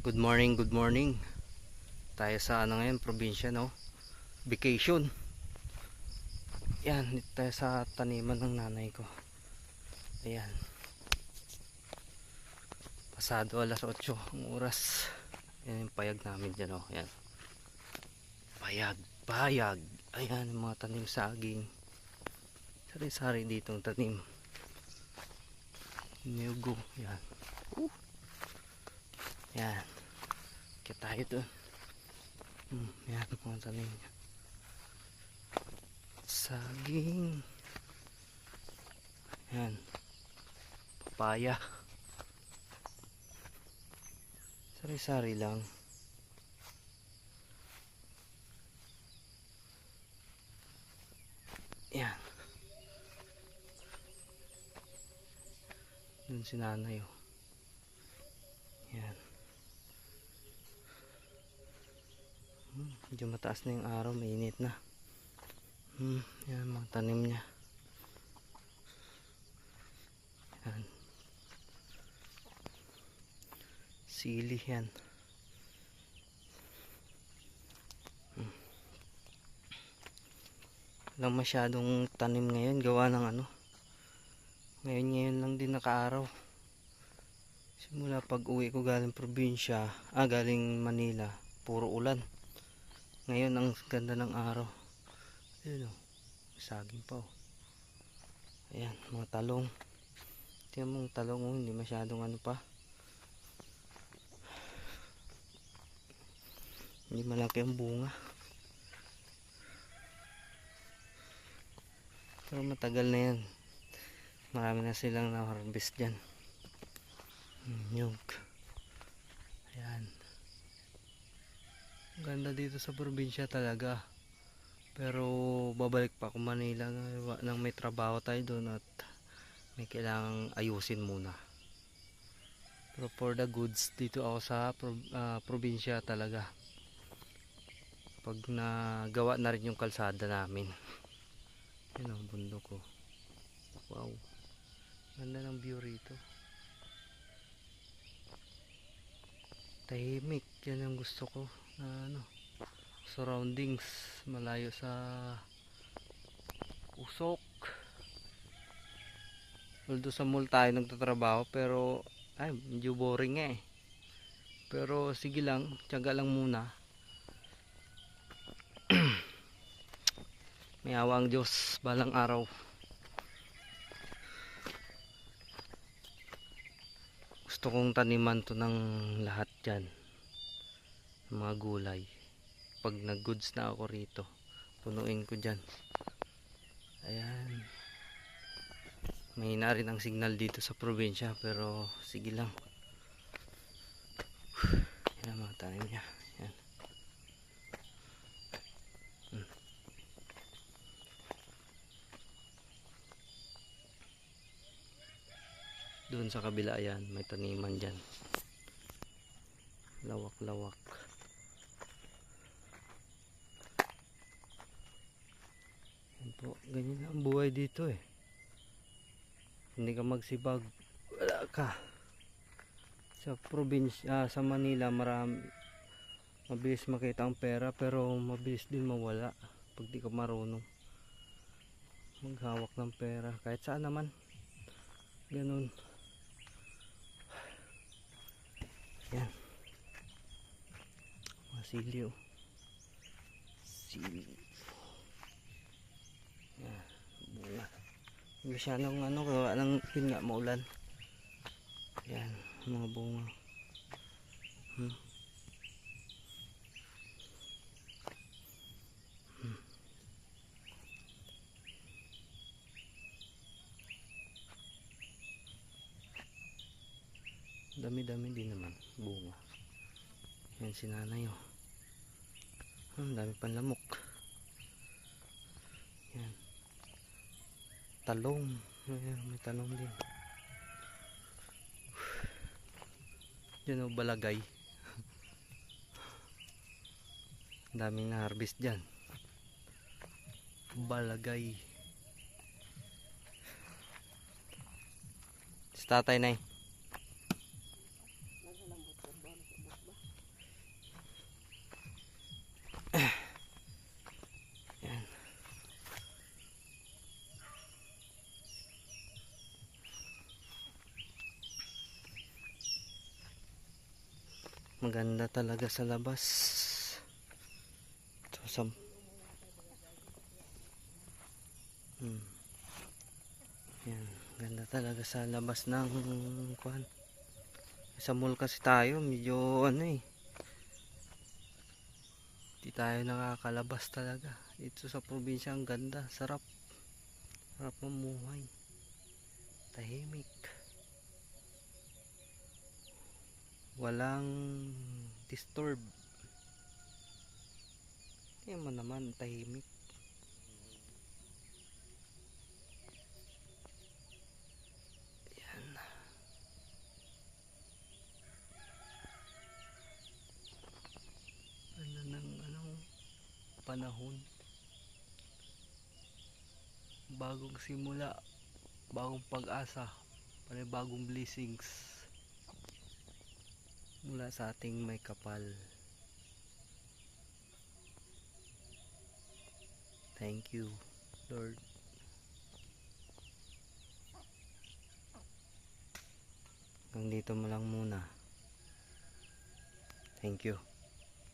Good morning, good morning. Tayo sa ano ngayon, probinsya, no? Vacation. Yan, dito tayo sa taniman ng nanay ko. Ayan. Pasado alas 8 ang oras. Yan yung payag namin dyan, oh. Ayan. Payag, payag. Ayan, yung mga tanim saging. Sari-sari dito ang tanim. Niyugo. Yan. Yan. Kaya tayo doon. Yan, mga tanim niya. Saging. Yan. Papaya. Sari-sari lang. Yan. Doon si nanay, oh. Yan. Medyo mataas na yung araw, mainit na. Yan mga tanim niya. Yan. Sili yan. Walang masyadong tanim ngayon, gawa ng ano. Ngayon lang din nakaaraw. Simula pag uwi ko galing probinsya, galing Manila, puro ulan. Ngayon ang ganda ng araw. Ayun, oh, saging pa, oh. Ayan, mga talong. Tingnan mo ang talong, oh, hindi masyadong ano pa. Hindi malaki ang bunga. Pero matagal na yan. Marami na silang na-harvest dyan. Nyug. Ayan. Ganda dito sa probinsya talaga. Pero babalik pa ako Manila nang may trabaho tayo doon at may kailangang ayusin muna. Pero for the goods, dito ako sa probinsya talaga. Pag nagawa na rin yung kalsada namin. Yan ang bundok ko. Wow. Ganda ng view rito. Tahimik. Yan ang gusto ko. Ano, surroundings. Malayo sa usok. Although sa mall tayo nagtatrabaho, pero ay, medyo boring eh. Pero sige lang, tiyaga lang muna. May awa ang Diyos balang araw. Gusto kong taniman to ng lahat dyan, mga gulay. Pag nag goods na ako rito, punuin ko dyan. Ayan. Mahina rin ang signal dito sa probinsya, pero sige lang. Yan ang mga tanim niya. Yan. Doon sa kabila, yan, may taniman dyan. Lawak-lawak. Yan po, ganyan ang buhay dito eh. Hindi ka magsibag, wala ka. Sa probinsya, sa Manila, mabilis makita ang pera, pero mabilis din mawala pag di ka marunong maghawak ng pera. Kahit saan naman, ganun. Yan, mga sili, oh. Sili. Yan, bunga. Hindi siya nung ano, gawa ng yun nga, maulan. Yan, mga bunga. Dami-dami din naman bunga. Yan si nanay, oh. Dami panlamok. Yan, talong. Ayan, may talong din. Yan, oh, balagay. Daming na harvest dyan. Balagay. Si tatay na eh. Maganda talaga sa labas. So, yan, ganda talaga sa labas ng kuan. Sa mall kasi tayo, medyo ano eh. Di tayo nakakalabas talaga. Dito sa probinsya ang ganda, sarap. Sarap mamuhay. Tahimik. Walang disturb. Yan mo naman, tahimik. Yan. Ano ng anong panahon. Bagong simula. Bagong pag-asa. Bagong blessings. Mula sa ating may kapal. Thank you, Lord. Hanggang dito mo lang muna. Thank you.